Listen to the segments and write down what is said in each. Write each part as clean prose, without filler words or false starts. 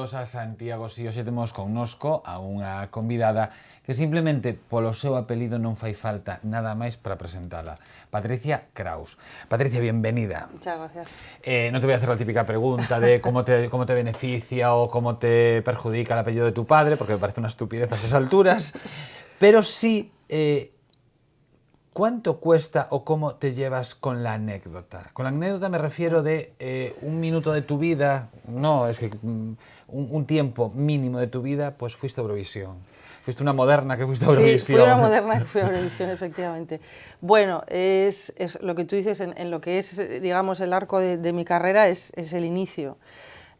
benvidos a Santiago Si. Hoxe temos connosco a unha convidada que simplemente polo seu apelido non fai falta nada máis para presentala. Patricia Kraus. Patricia, bienvenida. Muchas gracias. No te voy a hacer la típica pregunta de cómo te beneficia o cómo te perjudica el apellido de tu padre, porque me parece una estupidez a esas alturas, pero sí... ¿Cuánto cuesta o cómo te llevas con la anécdota? Con la anécdota me refiero de un minuto de tu vida, no, es que un tiempo mínimo de tu vida, pues fuiste a Eurovisión. Fuiste una moderna que fuiste a Eurovisión. Sí, fui una moderna que fui a Eurovisión, efectivamente. Bueno, es lo que tú dices, en lo que es, digamos, el arco de mi carrera es el inicio.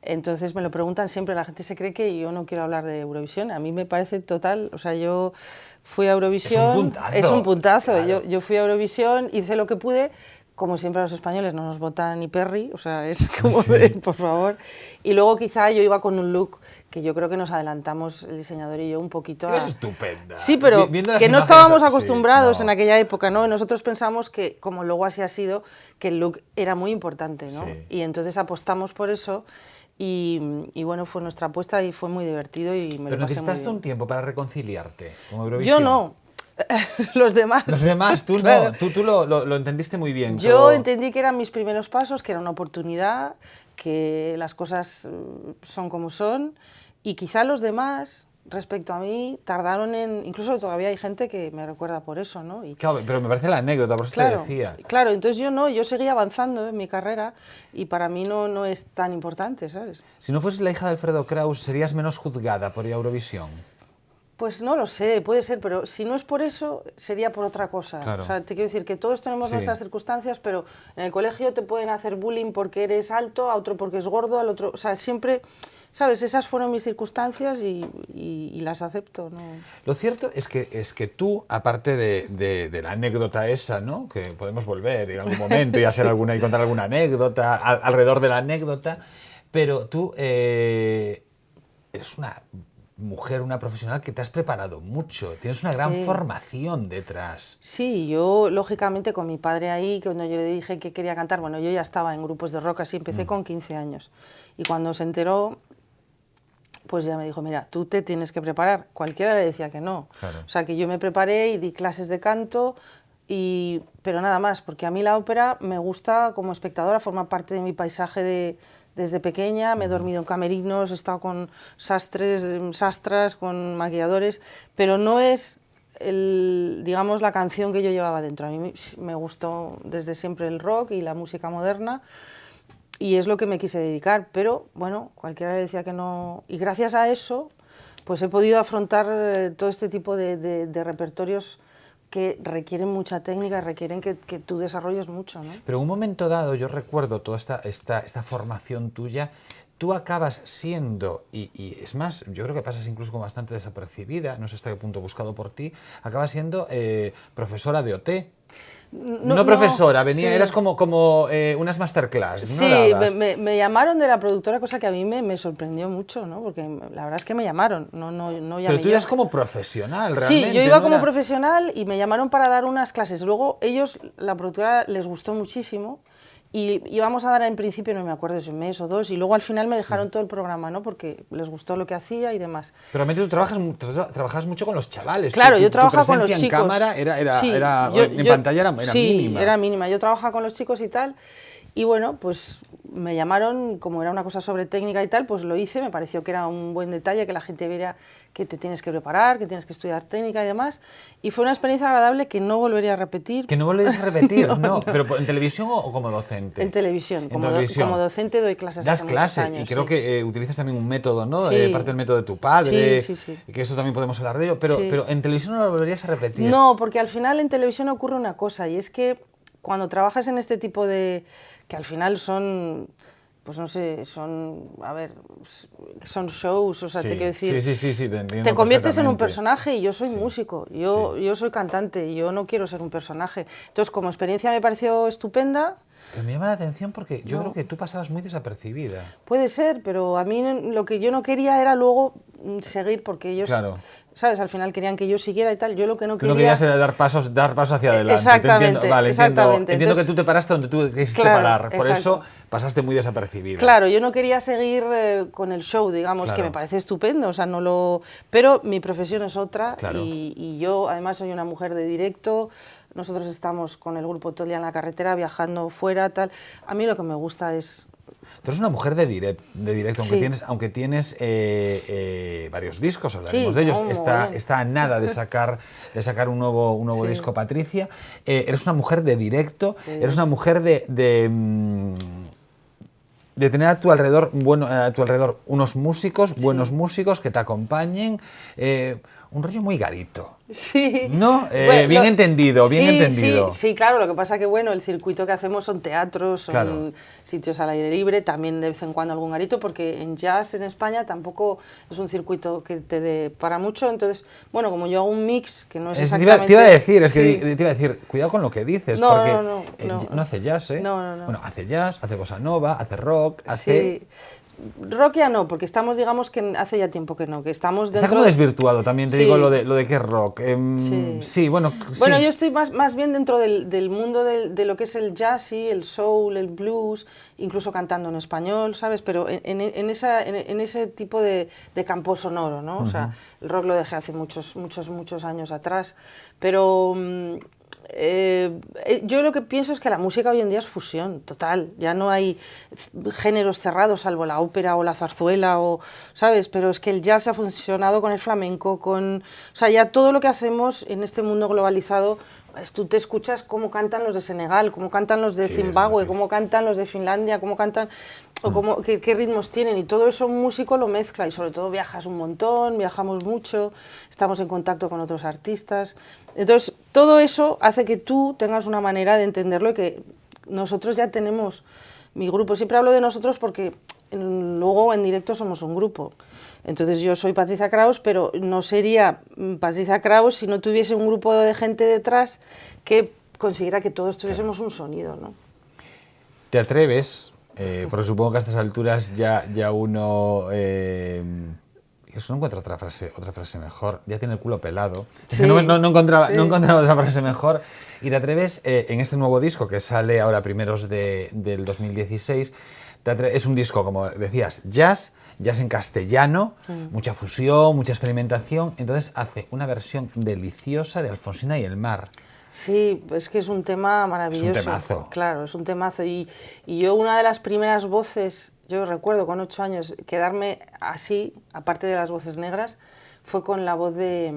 Entonces me lo preguntan siempre, la gente se cree que yo no quiero hablar de Eurovisión, a mí me parece total, o sea, yo fui a Eurovisión... Es un puntazo. Es un puntazo, claro. yo fui a Eurovisión, hice lo que pude, como siempre los españoles no nos votan ni Perry, o sea, es como sí. de, por favor, y luego quizá yo iba con un look que yo creo que nos adelantamos el diseñador y yo un poquito a... Es estupenda. Sí, pero que no estábamos acostumbrados sí, no. en aquella época, ¿no? Nosotros pensamos que, como luego así ha sido, que el look era muy importante, ¿no? Sí. Y entonces apostamos por eso. Y bueno, fue nuestra apuesta y fue muy divertido y me lo pasé muy bien. ¿Pero necesitaste un tiempo para reconciliarte con Eurovisión? Yo no, los demás. Los demás, tú claro. no, tú lo entendiste muy bien. Yo entendí que eran mis primeros pasos, que era una oportunidad, que las cosas son como son y quizá los demás... Respecto a mí, tardaron en... Incluso todavía hay gente que me recuerda por eso, ¿no? Y, claro, pero me parece la anécdota, por eso claro, te decía. Claro, entonces yo seguía avanzando en mi carrera y para mí no es tan importante, ¿sabes? Si no fueses la hija de Alfredo Kraus, ¿serías menos juzgada por Eurovisión? Pues no lo sé, puede ser, pero si no es por eso, sería por otra cosa. Claro. O sea, te quiero decir que todos tenemos nuestras circunstancias, pero en el colegio te pueden hacer bullying porque eres alto, a otro porque es gordo, al otro... O sea, siempre... ¿Sabes? Esas fueron mis circunstancias y las acepto, ¿no? Lo cierto es que tú, aparte de la anécdota esa, ¿no? Que podemos volver en algún momento y hacer y contar alguna anécdota alrededor de la anécdota, pero tú eres una mujer, una profesional que te has preparado mucho, tienes una gran formación detrás. Sí, yo lógicamente con mi padre ahí, que cuando yo le dije que quería cantar, bueno, yo ya estaba en grupos de rock, así empecé con 15 años. Y cuando se enteró, pues ya me dijo, mira, tú te tienes que preparar. Cualquiera le decía que no. Claro. O sea, que yo me preparé y di clases de canto, pero nada más, porque a mí la ópera me gusta como espectadora, forma parte de mi paisaje desde pequeña, me he dormido en camerinos, he estado con sastras, con maquilladores, pero no es, digamos, la canción que yo llevaba dentro. A mí me gustó desde siempre el rock y la música moderna, y es lo que me quise dedicar, pero bueno, cualquiera le decía que no, y gracias a eso pues he podido afrontar todo este tipo de repertorios que requieren mucha técnica, requieren que tú desarrolles mucho, ¿no? Pero en un momento dado, yo recuerdo toda esta formación tuya, tú acabas siendo, y es más, yo creo que pasas incluso como bastante desapercibida, no sé hasta qué punto buscado por ti, acabas siendo profesora de OT. No profesora, eras como unas masterclass. Sí, ¿no? me llamaron de la productora, cosa que a mí me sorprendió mucho, ¿no? Porque la verdad es que me llamaron, no llamé. Pero tú eras como profesional, realmente. Sí, yo iba como profesional y me llamaron para dar unas clases. Luego ellos, la productora les gustó muchísimo y íbamos a dar en principio, no me acuerdo si un mes o dos, y luego al final me dejaron todo el programa, ¿no? Porque les gustó lo que hacía y demás. Pero realmente tú trabajas mucho con los chavales. Claro, yo trabajaba con los chicos. En cámara en pantalla era mínima. Sí, era mínima. Yo trabajaba con los chicos y tal, y bueno, pues me llamaron, como era una cosa sobre técnica y tal, pues lo hice, me pareció que era un buen detalle, que la gente viera que te tienes que preparar, que tienes que estudiar técnica y demás, y fue una experiencia agradable que no volvería a repetir. ¿Que no volverías a repetir? no. ¿Pero en televisión o como docente? En televisión. Como docente doy clases hace muchos años. Y creo que utilizas también un método, ¿no? Sí. Parte del método de tu padre, sí. que eso también podemos hablar de ello, pero en televisión no lo volverías a repetir. No, porque al final en televisión ocurre una cosa, y es que cuando trabajas en este tipo de... que al final son... pues no sé, son shows, o sea, te quiero decir... Sí, te entiendo. Te conviertes en un personaje y yo soy músico, yo soy cantante, yo no quiero ser un personaje. Entonces, como experiencia me pareció estupenda. Pero me llama la atención porque yo creo que tú pasabas muy desapercibida. Puede ser, pero a mí lo que yo no quería era luego seguir porque ellos, Claro. ¿sabes? Al final querían que yo siguiera y tal. Yo lo que no Tú no quería... querías era dar pasos hacia adelante. Exactamente, Entiendo, vale, exactamente. Entiendo Entonces, que tú te paraste donde tú quisiste claro, parar. Por exacto. eso pasaste muy desapercibida. Claro, yo no quería seguir con el show, digamos, Claro. que me parece estupendo, o sea, no lo... Pero mi profesión es otra Claro. y yo además soy una mujer de directo, nosotros estamos con el grupo todo el día en la carretera, viajando fuera, tal. A mí lo que me gusta es... Tú eres una mujer de directo, Sí. aunque tienes varios discos, hablaremos Sí, de ellos. no, Está mogollón. a nada de sacar un nuevo Sí. disco, Patricia. Eres una mujer de directo, De eres una directo. mujer de tener a tu alrededor, unos músicos, buenos músicos que te acompañen. Un rollo muy garito. Sí. ¿No? Bueno, Bien entendido, bien sí, entendido. Sí, sí, claro, lo que pasa que bueno, el circuito que hacemos son teatros, son Claro. sitios al aire libre, también de vez en cuando algún garito, porque en jazz en España tampoco es un circuito que te dé para mucho, entonces, bueno, como yo hago un mix, que no es exactamente... Te iba a decir, Sí. te iba a decir, cuidado con lo que dices, No, porque no. no hace jazz, ¿eh? No. Bueno, hace jazz, hace bossa nova, hace rock, hace... Sí. Rock ya no, porque estamos, digamos, que hace ya tiempo que no, que estamos Está dentro... como desvirtuado también, te Sí. digo lo de que es rock. Sí. Sí, bueno, Bueno, sí. yo estoy más bien dentro del mundo de lo que es el jazz, y el soul, el blues, incluso cantando en español, ¿sabes? Pero en ese tipo de campo sonoro, ¿no? O sea, el rock lo dejé hace muchos años atrás, pero... yo lo que pienso es que la música hoy en día es fusión total, ya no hay géneros cerrados salvo la ópera o la zarzuela, o, ¿sabes? Pero es que el jazz ha funcionado con el flamenco, o sea, ya todo lo que hacemos en este mundo globalizado, pues tú te escuchas cómo cantan los de Senegal, cómo cantan los de Zimbabue, cómo cantan los de Finlandia, cómo cantan, o qué ritmos tienen, y todo eso un músico lo mezcla, y sobre todo viajas un montón, viajamos mucho, estamos en contacto con otros artistas, entonces todo eso hace que tú tengas una manera de entenderlo, y que nosotros ya tenemos, mi grupo, siempre hablo de nosotros porque luego en directo somos un grupo. Entonces yo soy Patricia Kraus, pero no sería Patricia Kraus si no tuviese un grupo de gente detrás que consiguiera que todos tuviésemos un sonido, ¿no? ¿Te atreves? Porque supongo que a estas alturas ya uno... eso no encuentro otra frase mejor. Ya tiene el culo pelado. Es que no encontraba otra frase mejor. Y te atreves, en este nuevo disco que sale ahora primeros del 2016, es un disco, como decías, jazz en castellano, mucha fusión, mucha experimentación. Entonces hace una versión deliciosa de Alfonsina y el mar. Sí, es que es un tema maravilloso. Es un temazo. Claro, es un temazo. Y yo, una de las primeras voces, yo recuerdo con 8 años, quedarme así, aparte de las voces negras, fue con la voz de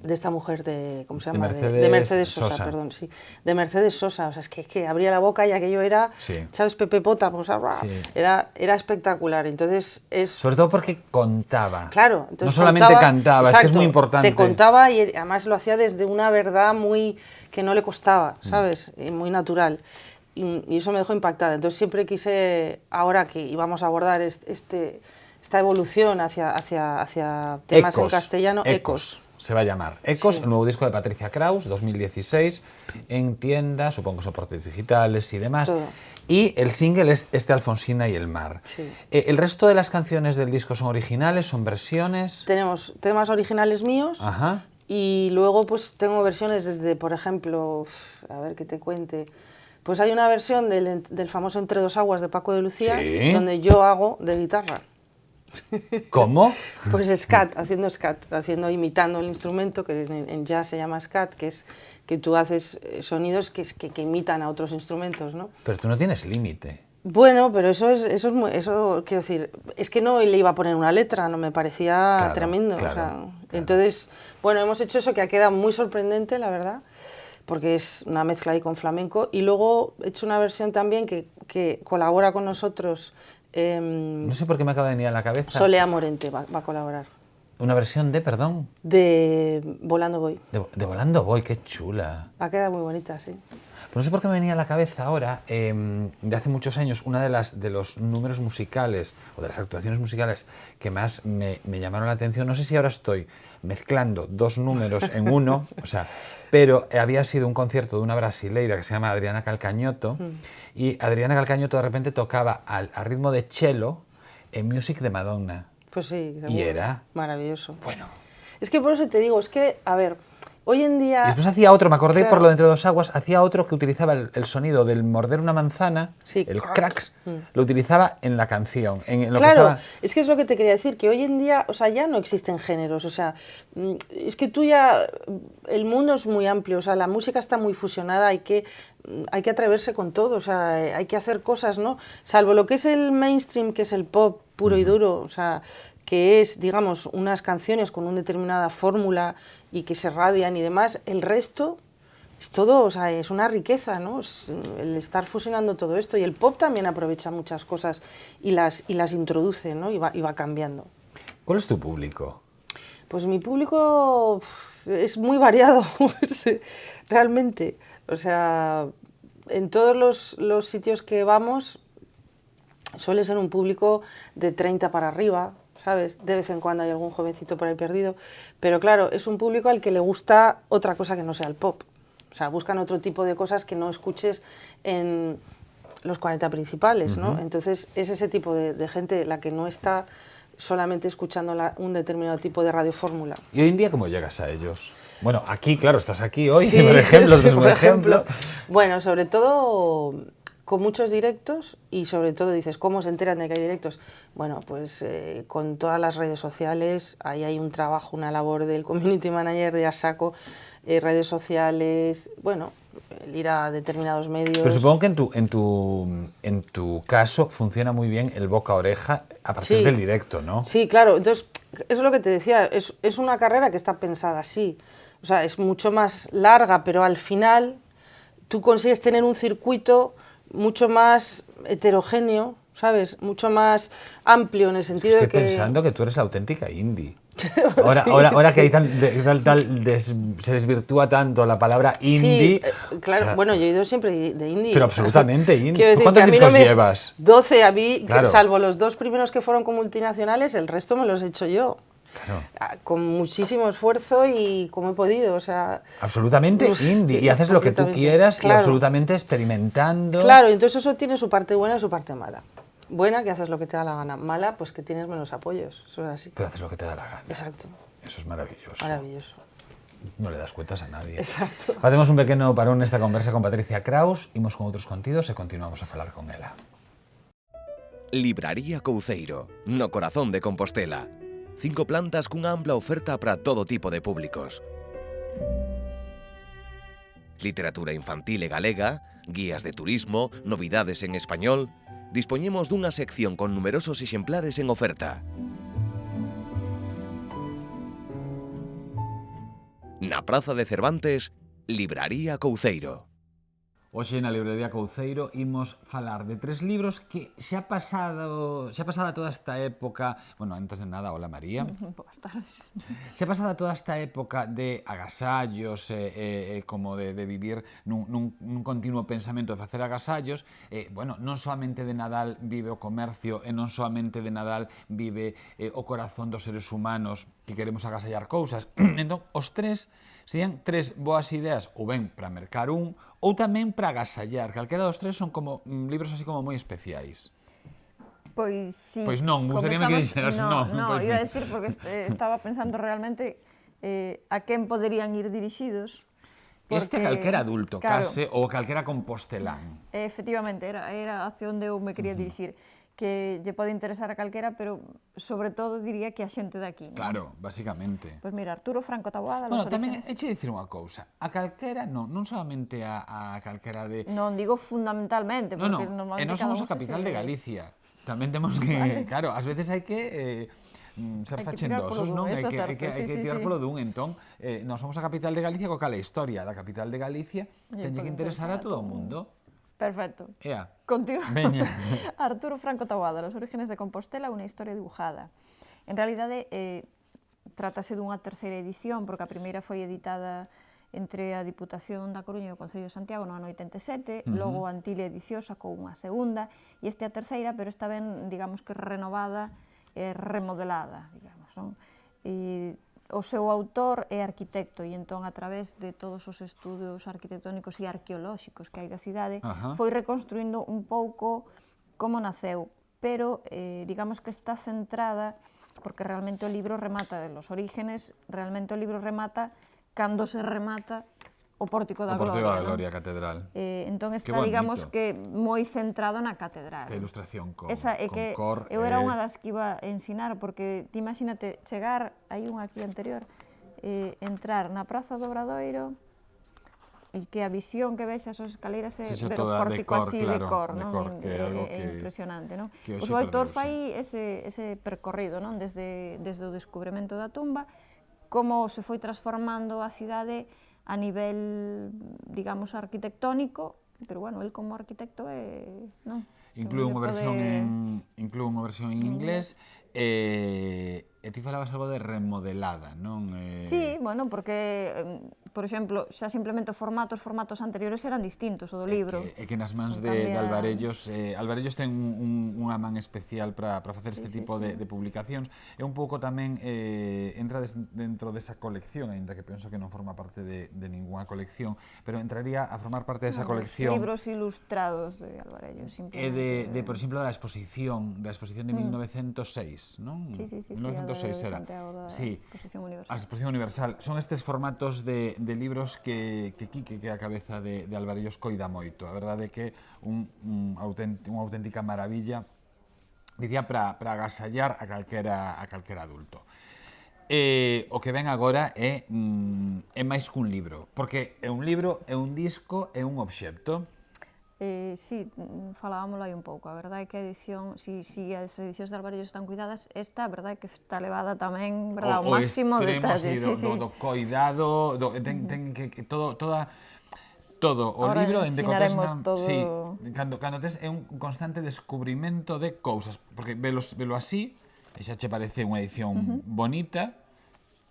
esta mujer de, ¿cómo se llama? De Mercedes Sosa, perdón, sí. De Mercedes Sosa, o sea, es que abría la boca y aquello era, sí. ¿sabes? Pepe Pota, pues, sí. era espectacular. Entonces es... Sobre todo porque contaba. Claro. Entonces no solamente cantaba, exacto, es que es muy importante. Te contaba, y además lo hacía desde una verdad muy que no le costaba, ¿sabes? Muy natural. Y eso me dejó impactada. Entonces siempre quise, ahora que íbamos a abordar esta evolución hacia temas en castellano, Ecos. Se va a llamar Ecos, sí. El nuevo disco de Patricia Kraus, 2016, en tiendas, supongo soportes digitales y demás. Todo. Y el single es este Alfonsina y el mar. Sí. ¿El resto de las canciones del disco son originales, son versiones? Tenemos temas originales míos. Ajá. Y luego pues tengo versiones desde, por ejemplo, a ver que te cuente, pues hay una versión del famoso Entre dos aguas de Paco de Lucía, ¿sí? Donde yo hago de guitarra. ¿Cómo? Pues haciendo, imitando el instrumento, que en jazz se llama scat, que es que tú haces sonidos que imitan a otros instrumentos, ¿no? Pero tú no tienes límite. Bueno, pero eso quiero decir, es que no le iba a poner una letra, no me parecía tremendo. Claro, o sea, entonces, bueno, hemos hecho eso que ha quedado muy sorprendente, la verdad, porque es una mezcla ahí con flamenco, y luego he hecho una versión también que colabora con nosotros. No sé por qué me acaba de venir a la cabeza. Solea Morente va a colaborar. ¿Una versión de, perdón? De Volando Voy. De Volando Voy, qué chula. Va a quedar muy bonita, sí. Pero no sé por qué me venía a la cabeza ahora, de hace muchos años, una de los números musicales, o de las actuaciones musicales que más me llamaron la atención. No sé si ahora estoy mezclando dos números en uno, o sea, pero había sido un concierto de una brasileira que se llama Adriana Calcañoto, y Adriana Calcañoto de repente tocaba al ritmo de cello en Music de Madonna. Pues sí, seguro. Y era... Maravilloso. Bueno. Es que por eso te digo, es que, a ver, hoy en día... Y después hacía otro, me acordé Claro. por lo de Entre dos aguas, hacía otro que utilizaba el sonido del morder una manzana, Sí, el crack. cracks, lo utilizaba en la canción, en lo que Claro, estaba... es que es lo que te quería decir, que hoy en día, o sea, ya no existen géneros, o sea, es que tú ya, el mundo es muy amplio, o sea, la música está muy fusionada, hay que atreverse con todo, o sea, hay que hacer cosas, ¿no? Salvo lo que es el mainstream, que es el pop puro y duro, o sea, que es, digamos, unas canciones con una determinada fórmula y que se radian y demás, el resto... Es todo, o sea, es una riqueza, ¿no? Es el estar fusionando todo esto. Y el pop también aprovecha muchas cosas y las introduce, ¿no? Y va cambiando. ¿Cuál es tu público? Pues mi público es muy variado, realmente. O sea, en todos los sitios que vamos suele ser un público de 30 para arriba, ¿sabes? De vez en cuando hay algún jovencito por ahí perdido. Pero claro, es un público al que le gusta otra cosa que no sea el pop. O sea, buscan otro tipo de cosas que no escuches en los 40 principales, ¿no? Entonces, es ese tipo de gente la que no está solamente escuchando un determinado tipo de radiofórmula. ¿Y hoy en día cómo llegas a ellos? Bueno, aquí, claro, estás aquí hoy, Sí, por ejemplo, sí, es un por ejemplo. Bueno, sobre todo con muchos directos y sobre todo dices, ¿cómo se enteran de que hay directos? Bueno, pues con todas las redes sociales, ahí hay un trabajo, una labor del community manager de ASACO, redes sociales, bueno, el ir a determinados medios. Pero supongo que en tu caso funciona muy bien el boca a oreja a partir Sí. del directo, ¿no? Sí, claro, entonces, eso es lo que te decía, es una carrera que está pensada así, o sea, es mucho más larga, pero al final tú consigues tener un circuito mucho más heterogéneo, ¿sabes? Mucho más amplio en el sentido Estoy de que... pensando que tú eres la auténtica indie. Sí, Ahora que hay sí. se desvirtúa tanto la palabra indie. Sí, claro, O sea, bueno, yo he ido siempre de indie. pero absolutamente indie. Quiero decir ¿Cuántos que a mí discos no me... llevas? 12, a mí, Claro. salvo los 2 primeros que fueron con multinacionales, el resto me los he hecho yo. Claro. Con muchísimo esfuerzo y como he podido, o sea... Absolutamente indie. Y haces lo que tú completamente. quieras y Claro. absolutamente experimentando. Claro, entonces eso tiene su parte buena y su parte mala. Buena, que haces lo que te da la gana. Mala, pues que tienes menos apoyos. Eso es así. Pero haces lo que te da la gana. Exacto. Eso es maravilloso. Maravilloso. No le das cuentas a nadie. Exacto. Facemos un pequeno parón nesta conversa con Patricia Kraus, imos con outros contidos e continuamos a falar con ela. Libraría Couceiro, no corazón de Compostela. 5 plantas cunha ampla oferta para todo tipo de públicos. Literatura infantil e galega, guías de turismo, novidades en español... Dispoñemos dunha sección con numerosos exemplares en oferta. Na Praza de Cervantes, Libraría Couceiro. Hoxe na Librería Couceiro imos falar de 3 libros que xa pasada toda esta época, bueno, antes de nada, hola María. Boas tardes. Xa pasada toda esta época de agasallos, como de vivir nun continuo pensamento de facer agasallos, bueno, non solamente de Nadal vive o comercio e non solamente de Nadal vive o corazón dos seres humanos que queremos agasallar cousas. Entón, os 3 serían 3 boas ideas, ou ben para mercar un, ou tamén para agasallar. Calquera dos 3 son como libros así como moi especiais. Pois sí. Pois non, gustaríame que dixeras non. No, Pois iba a mira. decir porque estaba pensando realmente a quen poderían ir dirixidos. Este a calquera adulto, claro, case, ou calquera compostelán. Efectivamente, era hacia onde eu me quería dirixir. Que lle pode interesar a calquera, pero sobre todo diría que a xente daqui. Claro, basicamente. Pois mira, Arturo Franco Taboada, Bueno, Los tamén Orígenes. eche dicir unha cousa. A calquera, non solamente a calquera de... Non digo fundamentalmente, No, porque no, normalmente nós cada somos un a capital se de Galicia. Tamén temos que, Vale. claro, ás veces hai que ser Hai que tirar polo fachendosos, dun, non? eso é Hai certo, que sí, tirar sí. polo dun, entón, nós somos a capital de Galicia, co cal a historia da capital de Galicia tenlle que interesar a todo o mundo. Perfecto. Ea, Continúa. veña. Arturo Franco Taboada, Los Orígenes de Compostela, unha historia dibujada. En realidade, trátase dunha terceira edición, porque a primeira foi editada entre a Diputación da Coruña e o Concello de Santiago no ano 87, logo Antilia Edición sacou unha segunda, e esta é a terceira, pero está ben, digamos que renovada e remodelada, digamos, non? O seu autor é arquitecto e entón a través de todos os estudos arquitectónicos e arqueolóxicos que hai da cidade foi reconstruindo un pouco como naceu, pero digamos que está centrada porque realmente o libro remata de los orígenes, realmente o libro remata cando se remata o Pórtico da Gloria. O Pórtico da Gloria, catedral. Entón Que está, digamos, bonito. que moi centrado na catedral. Esta ilustración con cor. Eu era unha das que iba a ensinar, porque ti imagínate chegar, hai un aquí anterior, entrar na Praza do Obradoiro, e que a visión que vexas as escaleiras é ver o pórtico así de cor, non? É impresionante, non? Pois o autor fai ese percorrido, non? Desde o descubrimento da tumba, como se foi transformando a cidade a nivel, digamos, arquitectónico, pero, bueno, el como arquitecto é, non? Inclúe unha versión en inglés, e ti falabas algo de remodelada, non? Sí, bueno, porque, por exemplo, xa simplemente os formatos anteriores eran distintos, o do libro. É que nas mans de Alvarellos, Alvarellos ten unha man especial para facer este tipo de publicacións, e un pouco tamén entra dentro desa colección, aínda que penso que non forma parte de ninguna colección, pero entraría a formar parte desa colección. Libros ilustrados de Alvarellos, simplemente. Por exemplo, da exposición de 1906, non? Sí, 1906 era. Santiago da Exposición Universal. A Exposición Universal. Son estes formatos de libros que Quique, que é a cabeza de Alvarellos, coida moito. A verdade é que unha auténtica maravilla, dicía, para agasallar a calquera adulto. O que ven agora é máis que un libro, porque é un libro, é un disco, é un obxecto. Sí, falábamoslo aí un pouco. A verdade é que a edición, si as edicións de Alvarellos están cuidadas, esta, a verdade é que está levada tamén, ao máximo detalle. Do coidado, ten que todo o libro en ensinaremos todo. Sí, cando tes é un constante descubrimento de cousas, porque velo así, e xa che parece unha edición bonita,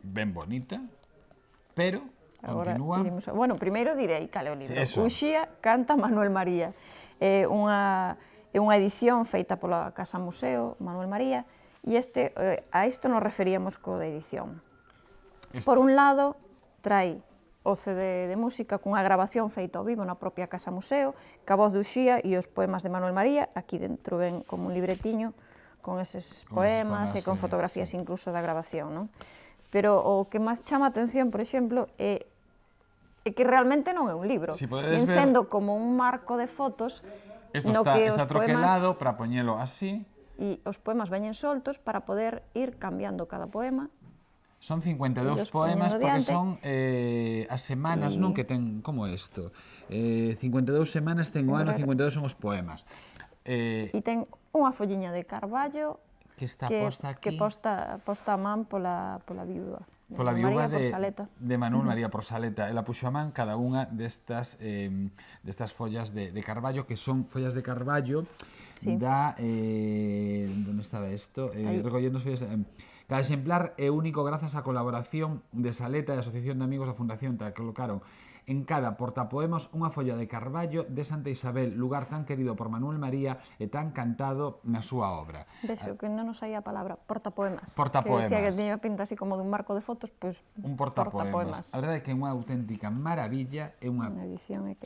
ben bonita, pero continúa. Bueno, primeiro direi cal é o libro. Uxía canta Manuel María. É unha edición feita pola Casa Museo Manuel María, e a isto nos referíamos co de edición. Por un lado, trai o CD de música cunha grabación feita ao vivo na propia Casa Museo, ca voz de Uxía e os poemas de Manuel María. Aquí dentro ven como un libretiño con eses poemas e con fotografías incluso da grabación, non? Pero o que máis chama a atención, por exemplo, é que realmente non é un libro, sendo como un marco de fotos no que está troquelado para poñelo así, e os poemas veñen soltos para poder ir cambiando cada poema. Son 52 poemas, porque son as semanas, non, que ten, como isto, 52 semanas ten o ano, 52 son os poemas. E ten unha folliña de carballo que está posta aquí, que posta a man pola viúva. Pola viúva de Manuel María Porsaleta. Ela puxo a man cada unha destas follas de carballo, que son follas de carballo da... onde estaba isto? Recollendo as follas... Cada exemplar é único grazas á colaboración de Saleta e a Asociación de Amigos da Fundación, que colocaron en cada portapoemas unha folla de carballo de Santa Isabel, lugar tan querido por Manuel María e tan cantado na súa obra. Vexo que non nos saía a palabra portapoemas. Portapoemas. Que decía que tiña pinta así como dun marco de fotos, pois un portapoemas. A verdade é que é unha auténtica maravilla, é unha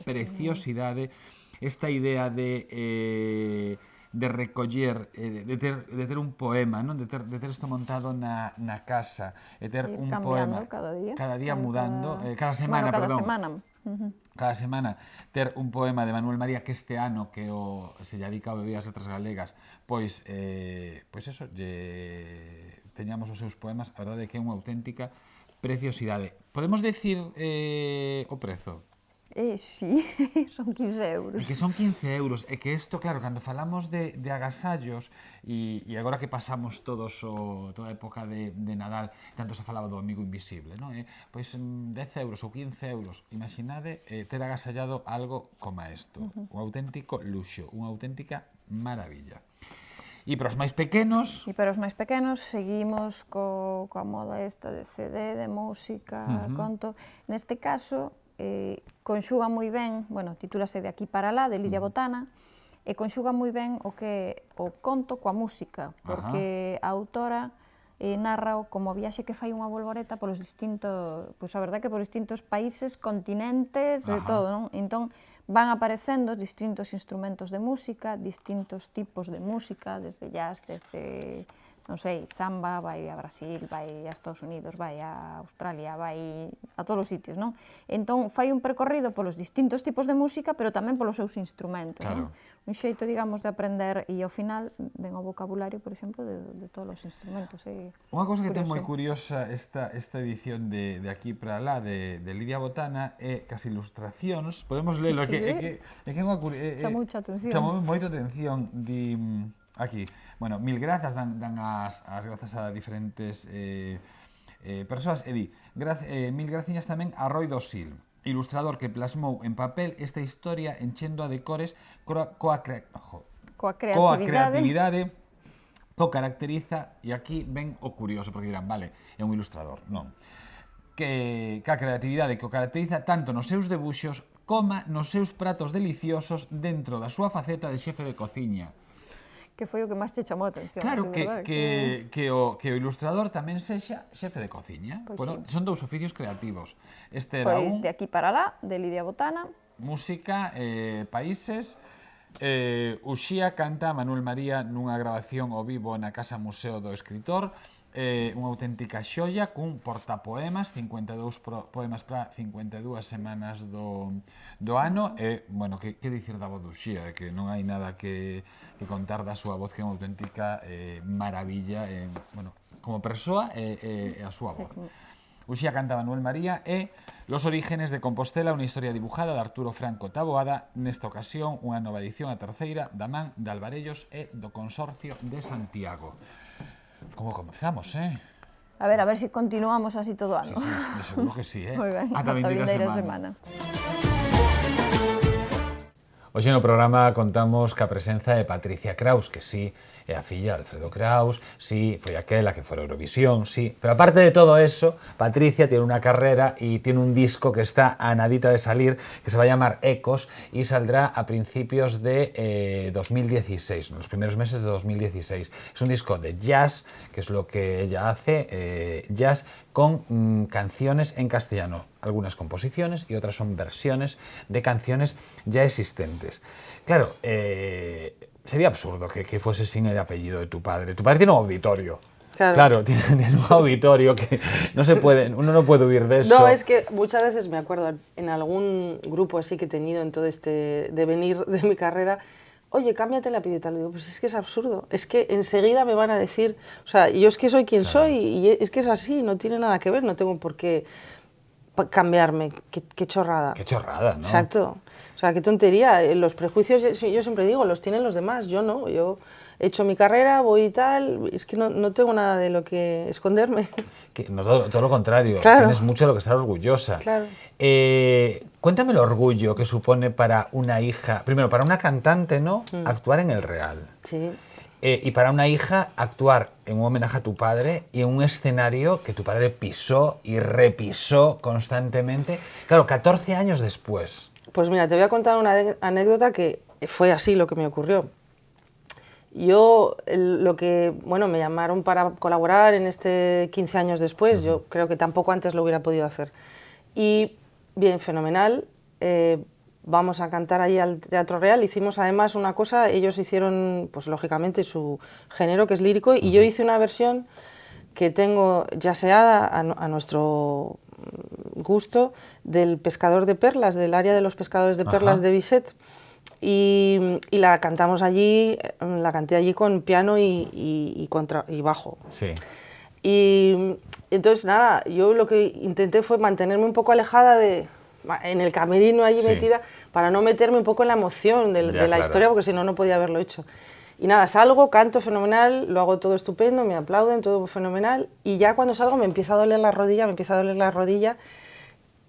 preciosidade, esta idea de recoller, de ter un poema, non? De ter isto montado na casa, de ter un poema cada día mudando, cada semana, cada semana ter un poema de Manuel María, que este ano que se lle dedica ao Día das Letras Galegas, pois eso, teñamos os seus poemas. A verdade é que é unha auténtica preciosidade. Podemos decir o prezo? Sí, son 15 euros. É que son 15 euros, é que isto, claro, cando falamos de agasallos, e agora que pasamos toda a época de Nadal, tanto se falaba do amigo invisible, non? Pois 10 euros ou 15 euros, imaginade ter agasallado algo como isto, un auténtico luxo, unha auténtica maravilla. E para os máis pequenos... seguimos coa moda esta de CD, de música, conto. Neste caso, conxuga moi ben, titúlase De aquí para lá, de Lidia Botana, e conxuga moi ben o conto coa música, porque a autora narra como a viaxe que fai unha bolboreta polos distintos, pois a verdade que polos distintos países, continentes, de todo, non? Entón, van aparecendo distintos instrumentos de música, distintos tipos de música, desde jazz, desde non sei, samba, vai a Brasil, vai a Estados Unidos, vai a Australia, vai a todos os sitios, non? Entón, fai un percorrido polos distintos tipos de música, pero tamén polos seus instrumentos, Claro. non? Un xeito, digamos, de aprender, e ao final ven o vocabulario, por exemplo, de todos os instrumentos. Unha cousa que ten moi curiosa esta edición de Aquí para lá, de Lidia Botana, é que as ilustracións, podemos lelo, é que é unha chamou moita atención. Chamou moita atención, di... Aquí, bueno, mil grazas, dan as grazas a diferentes persoas, e di, mil graciñas tamén a Roi Dosil, ilustrador que plasmou en papel esta historia enchendo a de cores coa creatividade que o caracteriza, e aquí ven o curioso, porque dirán, vale, é un ilustrador, non. Que a creatividade que o caracteriza tanto nos seus debuxos como nos seus pratos deliciosos dentro da súa faceta de xefe de cociña. Que foi o que máis te chamou a atención. Claro, que o ilustrador tamén sexa xefe de cociña. Pois Bueno, sí. son dous oficios creativos. Este era Pois de Aquí para lá, de Lidia Botana. música, países. Uxía canta Manuel María nunha grabación ao vivo na Casa Museo do Escritor. Unha auténtica xoia cun portapoemas, 52 poemas para 52 semanas do ano, e, bueno, que dicir da voz de Uxía, que non hai nada que contar da súa voz, que é unha auténtica maravilla, bueno, como persoa e a súa voz. Uxía canta Manuel María e Los orígenes de Compostela, unha historia dibujada de Arturo Franco Taboada, nesta ocasión unha nova edición, a terceira, da man de Alvarellos e do Consorcio de Santiago. Como comezamos, A ver se continuamos así todo o ano. Sí, de seguro que sí, Moi ben, ata ata a vindeira semana. semana. Hoxe no programa contamos ca presenza de Patricia Kraus, que sí, é a filla de Alfredo Kraus, sí, foi aquela que foi a Eurovisión, sí. Pero aparte de todo eso, Patricia tiene una carrera y tiene un disco que está a nadita de salir, que se va a llamar Ecos, y saldrá a principios de 2016, en los primeros meses de 2016. Es un disco de jazz, que es lo que ella hace, jazz con canciones en castellano. Algunas composiciones y otras son versiones de canciones ya existentes. Claro, sería absurdo que fuese sin el apellido de tu padre. Tu padre tiene un auditorio. Claro, tiene un auditorio que no se puede, uno no puede huir de eso. No, es que muchas veces me acuerdo en algún grupo así que he tenido en todo este devenir de mi carrera, oye, cámbiate el apellido y tal. Digo, pues es que es absurdo, es que enseguida me van a decir, o sea, yo es que soy quien soy y es que es así, no tiene nada que ver, no tengo por qué cambiarme, qué chorrada. Qué chorrada, ¿no? Exacto. O sea, qué tontería. Los prejuicios, yo siempre digo, los tienen los demás, yo no. Yo he hecho mi carrera, voy y tal, es que no tengo nada de lo que esconderme. No, todo lo contrario, claro. Tienes mucho de lo que estar orgullosa. Claro. Cuéntame el orgullo que supone para una hija, primero para una cantante, ¿no? Actuar en el Real. Sí. Y para una hija actuar en un homenaje a tu padre y en un escenario que tu padre pisó y repisó constantemente. Claro, 14 años después. Pues mira, te voy a contar una anécdota que fue así lo que me ocurrió. Yo, me llamaron para colaborar en este 15 años después, yo creo que tampoco antes lo hubiera podido hacer. Y bien, fenomenal, vamos a cantar allí al Teatro Real, hicimos además una cosa, ellos hicieron, pues lógicamente, su género que es lírico, y yo hice una versión que tengo yaseada a nuestro gusto del Pescador de Perlas, del área de los Pescadores de Perlas de Bizet. Y la cantamos allí, la canté allí con piano y bajo. Sí. Y entonces nada, yo lo que intenté fue mantenerme un poco alejada en el camerino allí metida, para no meterme un poco en la emoción de la historia, porque si no, no podía haberlo hecho. Y nada, salgo, canto fenomenal, lo hago todo estupendo, me aplauden, todo fenomenal, y ya cuando salgo me empieza a doler la rodilla,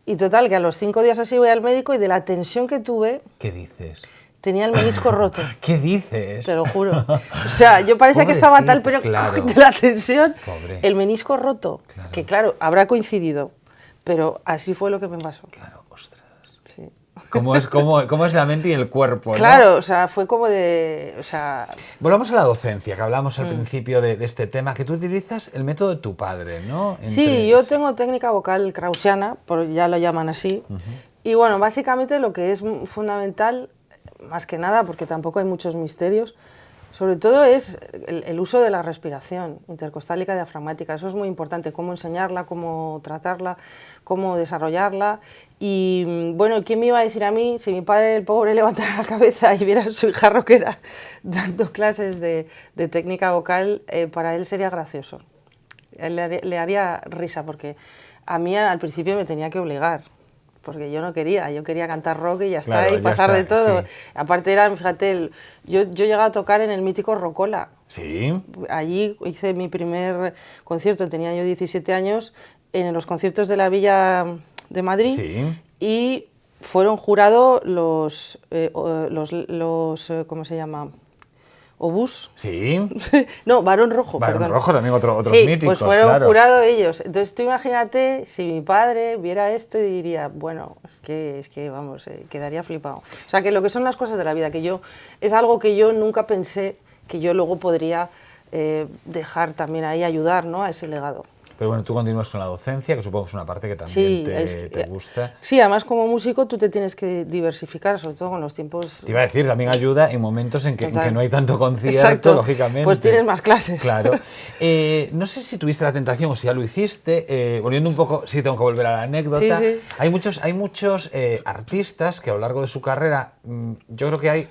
y total, que a los 5 días así voy al médico y de la tensión que tuve... ¿Qué dices? Tenía el menisco roto. ¿Qué dices? Te lo juro. O sea, yo parecía que estaba tal, pero claro, de la tensión, el menisco roto, que claro, habrá coincidido, pero así fue lo que me pasó. Claro, ostras. Sí. ¿Cómo es la mente y el cuerpo? Claro, ¿no? o sea, fue como de... O sea... Volvamos a la docencia, que hablamos al principio de este tema, que tú utilizas el método de tu padre, ¿no? Sí, yo tengo técnica vocal krausiana, ya lo llaman así, y bueno, básicamente lo que es fundamental, más que nada, porque tampoco hay muchos misterios, Sobre todo es el uso de la respiración intercostálica y diafragmática. Eso es muy importante, cómo enseñarla, cómo tratarla, cómo desarrollarla. Y bueno, ¿quién me iba a decir a mí, si mi padre, el pobre, levantara la cabeza y viera a su hija rockera dando clases de técnica vocal, para él sería gracioso. Él le haría risa, porque a mí al principio me tenía que obligar. Porque yo no quería, yo quería cantar rock y ya está, Claro, y ya pasar está, de todo. sí. Aparte era, fíjate, yo llegaba a tocar en el mítico Rocola. Sí. Allí hice mi primer concierto, tenía yo 17 años, en los conciertos de la Villa de Madrid, Sí. y fueron jurados ¿cómo se llama? Obús. Sí. No, Barón Rojo, Barón perdón. Rojo, también otros sí, míticos, pues fueron claro. jurados ellos. Entonces tú imagínate si mi padre viera esto y diría, bueno, es que vamos, quedaría flipado. O sea, que lo que son las cosas de la vida, es algo que yo nunca pensé que yo luego podría dejar también ahí, ayudar, ¿no?, a ese legado. Pero bueno, tú continúas con la docencia, que supongo que es una parte que también Sí, te gusta. Sí, además como músico tú te tienes que diversificar, sobre todo con los tiempos. Te iba a decir, también ayuda en momentos en que no hay tanto concierto, exacto, lógicamente. Pues tienes más clases. Claro. No sé si tuviste la tentación o si ya lo hiciste, volviendo un poco, sí tengo que volver a la anécdota. Sí. Hay muchos artistas que a lo largo de su carrera, yo creo que hay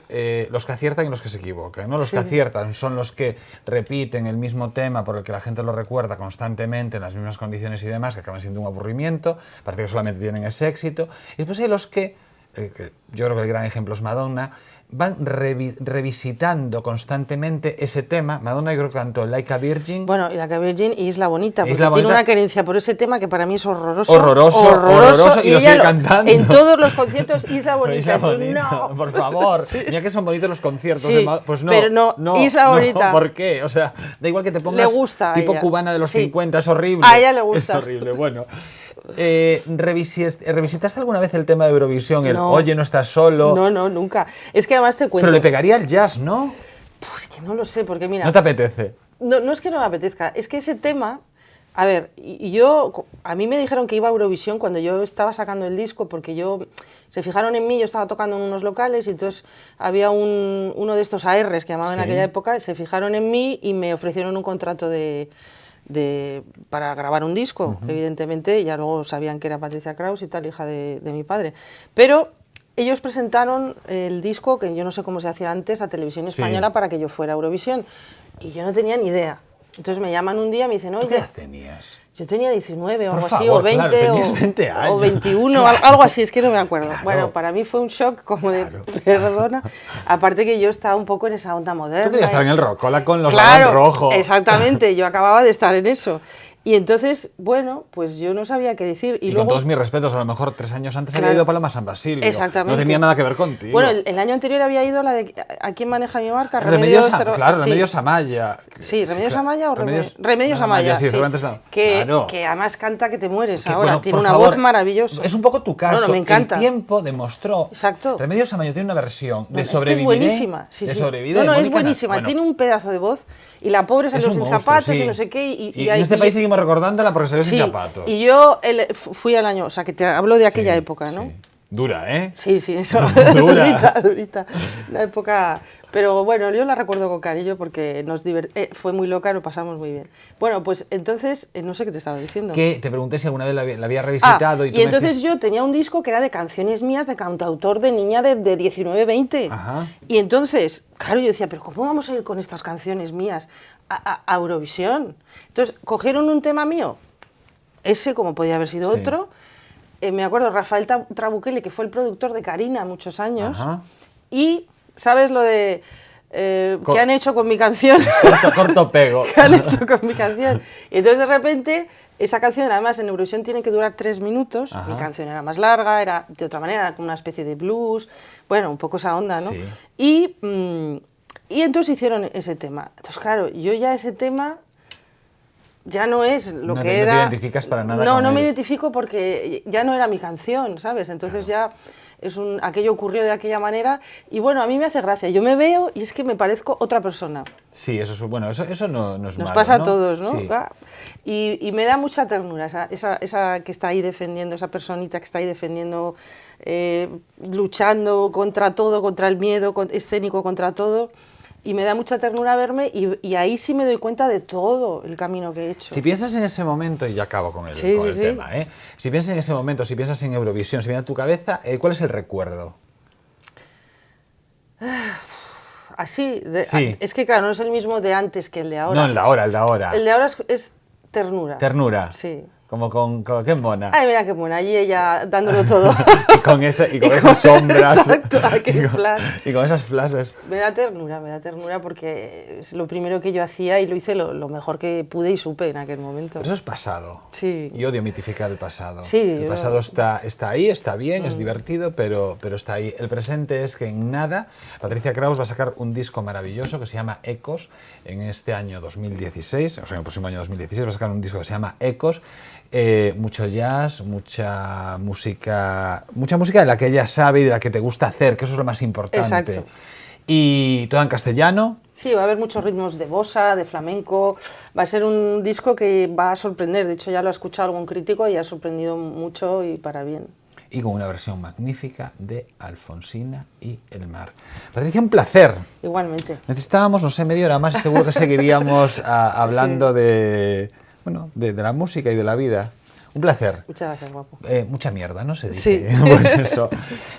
los que aciertan y los que se equivocan, ¿no? Los que aciertan son los que repiten el mismo tema por el que la gente lo recuerda constantemente, en las mismas condiciones y demás, que acaban siendo un aburrimiento, parece que solamente tienen ese éxito. Y después hay los que yo creo que el gran ejemplo es Madonna, van revisitando constantemente ese tema. Madonna yo creo que cantó Like a Virgin. Bueno, y Like a Virgin y Isla Bonita, porque Isla tiene Bonita. una querencia por ese tema que para mí es horroroso. Horroroso, y lo sigue cantando. En todos los conciertos, Isla Bonita. Isla Bonita, No. por favor. Sí. Mira que son bonitos los conciertos. Sí, pues no, pero no, Isla Bonita. ¿Por qué? O sea, da igual que te pongas Le gusta a tipo ella. cubana de los Sí. 50, es horrible. A ella le gusta. Es horrible, bueno. ¿Revisitaste alguna vez el tema de Eurovisión? El No. Oye, no estás solo. No, nunca. Es que además te cuento. Pero le pegaría el jazz, ¿no? Pues que no lo sé, porque mira. ¿No te apetece? No es que no me apetezca, es que ese tema. A ver, a mí me dijeron que iba a Eurovisión cuando yo estaba sacando el disco, porque se fijaron en mí, yo estaba tocando en unos locales y entonces había uno de estos ARs que llamaban en aquella época, se fijaron en mí y me ofrecieron un contrato para grabar un disco, evidentemente, ya luego sabían que era Patricia Kraus y tal, hija de mi padre. Pero ellos presentaron el disco, que yo no sé cómo se hacía antes, a Televisión Española para que yo fuera a Eurovisión, y yo no tenía ni idea. Entonces me llaman un día y me dicen, oye, ¿Qué edad tenías? Yo tenía 19 o Por algo así, favor, o 20, claro, tenías 20 años. o 21, Claro. algo así, es que no me acuerdo. Claro. Bueno, para mí fue un shock como de, perdona. Aparte que yo estaba un poco en esa onda moderna. Tú querías estar en el Rocola con los claro, Barón Rojo. Exactamente, yo acababa de estar en eso. Y entonces, bueno, pues yo no sabía qué decir. Y con luego, todos mis respetos, a lo mejor 3 años antes Claro. había ido Paloma San Basilio. Exactamente. No tenía nada que ver contigo. bueno, el año anterior había ido a la de ¿A quién maneja mi marca? Remedios, sí. Remedios Amaya. Sí, Remedios claro. Amaya o Remedios Amaya, sí. sí. Claro. Que además canta que te mueres ahora, Bueno, tiene por una favor, voz maravillosa. Es un poco tu caso. No, me encanta. El tiempo demostró. Exacto. Remedios Amaya tiene una versión de Es que Sobreviviré. es buenísima. Sí, de sí. Sobreviviré, No, es Mónica buenísima. Bueno, Tiene un pedazo de voz y la pobre salió es un sin monstruo, zapatos sí. y no sé qué. Y en este país seguimos recordándola porque salió sin sí, zapatos. y yo fui al año, o sea, que te hablo de aquella Sí, época, ¿no? sí. Dura, ¿eh? Sí, eso. Dura. durita. Una época. Pero bueno, yo la recuerdo con cariño porque fue muy loca, lo pasamos muy bien. Bueno, pues entonces, no sé qué te estaba diciendo. Que te pregunté si alguna vez la había revisitado. Y entonces yo tenía un disco que era de canciones mías de cantautor de niña de 19, 20. Ajá. Y entonces, claro, yo decía, pero ¿cómo vamos a ir con estas canciones mías a Eurovisión? Entonces, cogieron un tema mío, ese como podía haber sido Sí. otro. Me acuerdo, Rafael Trabuquele, que fue el productor de Karina muchos años. Ajá. Y, ¿sabes lo de qué han hecho con mi canción? Corto pego. ¿Qué han hecho con mi canción? Y entonces de repente, esa canción además en Eurovisión tiene que durar 3 minutos, Ajá. mi canción era más larga, era de otra manera, era como una especie de blues, bueno, un poco esa onda, ¿no? Sí. Y entonces hicieron ese tema. Entonces claro, yo ya ese tema ya no es lo No que te era. identificas para nada No, con no me él. identifico porque ya no era mi canción, ¿sabes? Entonces ya aquello ocurrió de aquella manera y bueno, a mí me hace gracia. Yo me veo y es que me parezco otra persona. Sí, eso no es Nos malo, pasa ¿no? a todos, ¿no? Sí. Ah, y me da mucha ternura esa que está ahí defendiendo, esa personita que está ahí defendiendo, luchando contra todo, contra el miedo escénico, contra todo. y me da mucha ternura verme y ahí sí me doy cuenta de todo el camino que he hecho. Si piensas en ese momento, y ya acabo con el, Sí, con sí, el sí. tema, si piensas en ese momento, si piensas en Eurovisión, si viene a tu cabeza, ¿cuál es el recuerdo? Así, Sí. es que claro, no es el mismo de antes que el de ahora. No, el de ahora, el de ahora. El de ahora es ternura. Ternura. Sí. Como con qué mona. Ay, mira qué buena, allí ella dándolo todo. y con esas sombras. Exacto, aquel flash. Y con esas flashes. Me da ternura porque es lo primero que yo hacía y lo hice lo mejor que pude y supe en aquel momento. Pero eso es pasado. Sí. Y odio mitificar el pasado. Sí, El pasado está ahí, está bien, es divertido, pero está ahí. El presente es que en nada, Patricia Kraus va a sacar un disco maravilloso que se llama Ecos en este año 2016, o sea, en el próximo año 2016 va a sacar un disco que se llama Ecos. Mucho jazz, mucha música de la que ella sabe y de la que te gusta hacer, que eso es lo más importante. Exacto. Y todo en castellano. Sí, va a haber muchos ritmos de bossa, de flamenco. Va a ser un disco que va a sorprender. De hecho, ya lo ha escuchado algún crítico y ha sorprendido mucho y para bien. Y con una versión magnífica de Alfonsina y el mar. Patricia, un placer. Igualmente. Necesitábamos, no sé, media hora más y seguro que seguiríamos hablando Sí. de la música y de la vida. Un placer. Muchas gracias, guapo. Mucha mierda, ¿no? Se dice. Sí. Pues eso.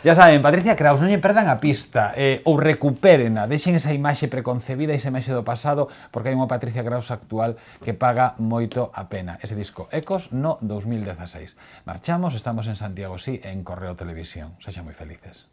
Ya saben, Patricia Kraus, non lle perdan a pista ou recupérena, deixen esa imaxe preconcebida e esa imaxe do pasado, porque hai unha Patricia Kraus actual que paga moito a pena. Ese disco Ecos no 2016. Marchamos, estamos en Santiago, sí, en Correo Televisión. Sexan moi felices.